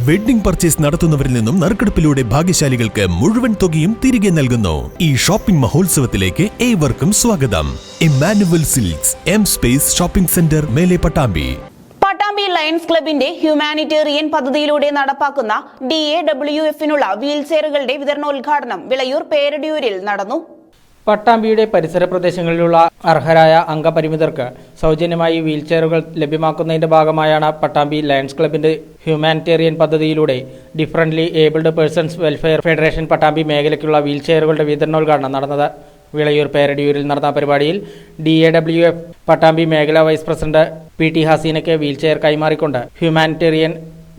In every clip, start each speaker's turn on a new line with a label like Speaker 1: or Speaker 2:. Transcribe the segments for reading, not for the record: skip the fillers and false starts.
Speaker 1: Wedding purchase നടത്തുന്നവരിൽ നിന്നും നറുക്കെടുപ്പിലൂടെ ഭാഗ്യശാലികൾക്ക് മുഴുവൻ തുകയും തിരികെ നൽകുന്നു. ഈ ഷോപ്പിംഗ് മഹോത്സവത്തിലേക്ക് ഏവർക്കും സ്വാഗതം. Emmanuel silks, M space shopping centre, മേലെ പട്ടാമ്പി.
Speaker 2: പട്ടാമ്പി ലയൺസ് ക്ലബിന്റെ ഹ്യൂമാനിറ്റേറിയൻ പദ്ധതിയിലൂടെ നടപ്പാക്കുന്ന DAWF-നുള്ള വീൽചെയറുകളുടെ വിതരണോദ്ഘാടനം വിളയൂർ പേരടിയൂരിൽ നടന്നു.
Speaker 3: പട്ടാമ്പിയുടെ പരിസര പ്രദേശങ്ങളിലുള്ള അർഹരായ അംഗപരിമിതർക്ക് സൗജന്യമായി വീൽചെയറുകൾ ലഭ്യമാക്കുന്നതിന്റെ ഭാഗമായാണ് പട്ടാമ്പി ലയൺസ് ക്ലബിന്റെ ഹ്യൂമാനിറ്റേറിയൻ പദ്ധതിയിലൂടെ differently abled persons welfare federation Pattambi മേഖലയ്ക്കുള്ള വീൽചെയറുകളുടെ വിതരണോദ്ഘാടനം നടന്നത്. വിളയൂർ പേരടിയൂരിൽ നടന്ന പരിപാടിയിൽ DAWF പട്ടാമ്പി മേഖലാ വൈസ് പ്രസിഡന്റ് PT ഹസീനയ്ക്ക് വീൽചെയർ കൈമാറിക്കൊണ്ട് ഹ്യൂമാനിറ്റേറിയൻ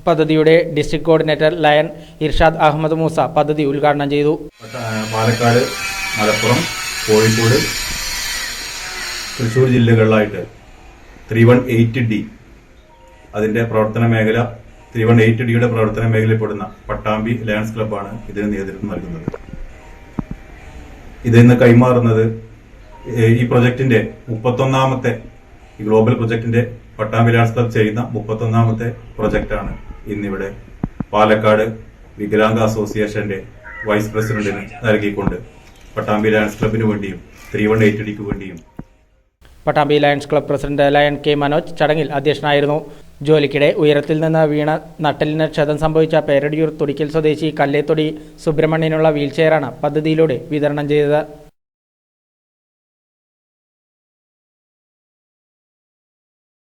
Speaker 3: പദ്ധതിയുടെ district coordinator lion Irshad Ahmed Moosa പദ്ധതി ഉദ്ഘാടനം ചെയ്തു.
Speaker 4: പാലക്കാട്, മലപ്പുറം, കോഴിക്കോട്, തൃശ്ശൂർ ജില്ലകളിലായിട്ട് 318D അതിൻ്റെ പ്രവർത്തന മേഖല 318Dയുടെ പ്രവർത്തന മേഖലയിൽപ്പെടുന്ന പട്ടാമ്പി ലയൺസ് ക്ലബ്ബാണ് ഇതിന് നേതൃത്വം നൽകുന്നത്. ഇതിന്ന് കൈമാറുന്നത് ഈ പ്രൊജക്ടിന്റെ 31ാമത്തെ ഈ ഗ്ലോബൽ പ്രൊജക്ടിന്റെ പട്ടാമ്പി ലയൺസ് ക്ലബ് ചെയ്യുന്ന 31ാമത്തെ പ്രൊജക്റ്റാണ് ഇന്നിവിടെ പാലക്കാട് വികലാംഗ അസോസിയേഷന്റെ വൈസ് പ്രസിഡന്റിന് നൽകിക്കൊണ്ട് പട്ടാമ്പി ലയൺസ് ക്ലബിന് വേണ്ടിയും 318Dക്ക് വേണ്ടിയും.
Speaker 3: Pattambi lions club president lion K Manoj ചടങ്ങിൽ അധ്യക്ഷനായിരുന്നു. ജോലിക്കിടെ ഉയരത്തിൽ നിന്ന് വീണ നട്ടലിന് ക്ഷതം സംഭവിച്ച പേരടിയൂർ തുടിക്കൽ സ്വദേശി കല്ലേത്തൊടി സുബ്രഹ്മണ്യനുള്ള വീൽചെയറാണ് പദ്ധതിയിലൂടെ വിതരണം ചെയ്തത്.